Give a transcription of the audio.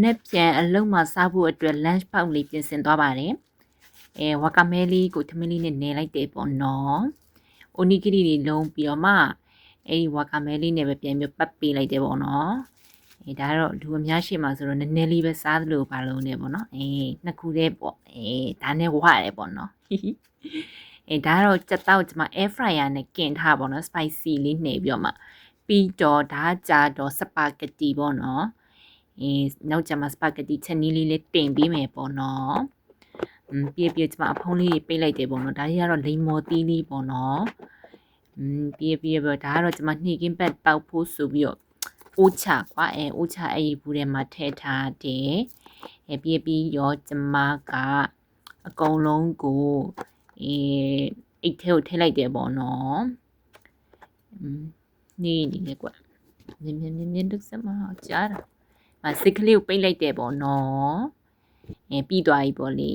နေ့ပြန်အလုံးမှာစားဖို့အတွက် lunch box လေးပြင်ဆင်သွားပါတယ်ဝါကာမဲလေးကိုသမင်းလေးနဲ့နေလိုက်တယ်ပေါ့နော်အိုနီဂီရီလေးလုံးပြီးတော့မှအဲ့ဒီဝါကာမဲလေးနဲ့ပဲပြန်ပြီးပတ်ပေးလိုက်တယ်ပေါ့နော်ဒါကတော့လူအများရှိမှဆိုတော့နည်းနည်းလေးပဲစားသလိုပါလုံးနဲ့ပေါ့နော်နှစ်ခုတည်းပေါ့ဒါနဲ့ဝရတယ်ပေါ့နော်ဒါကတော့ကြက်တောက်ကျွန်မ air fryer နဲ့ကင်ထားပေါ့နော် spicy လေးနှိပ်ပြီးတော့မှပြီးတော့ဒါကြတော့စပါဂက်တီပေါ့နော်နောက်ကျမှစပါဂက်တီချက်နီးလေးလေးတင်ပြီးမယ်ပေါ့နော်ပြေးကျွန်မအဖုံးလေးပေးလိုက်တယ်ပေါ့နော်ဒါကြီးကတော့လိမ္မော်သီးလေးပေါ့နော်ပြေးဒါကတော့ကျွန်မနှိကင်းပတ်တောက်ဖို့ဆိုပြီးတော့အိုးချကွာအိုးချအဲ့ဒီဘူးထဲမှာထည့်ထားတယ်ပြေးရောကျွန်မကအကုန်လုံးကိုအိတ်ထဲကိုထည့်လိုက်တယ်ပေါ့နော်နေလေကွာမြင်တော့စမကြားတာစိတ်ကလေးကိုပိတ်လိုက်တယ်ပေါ့နော်ပြီးသွားပြီပေါ့လေ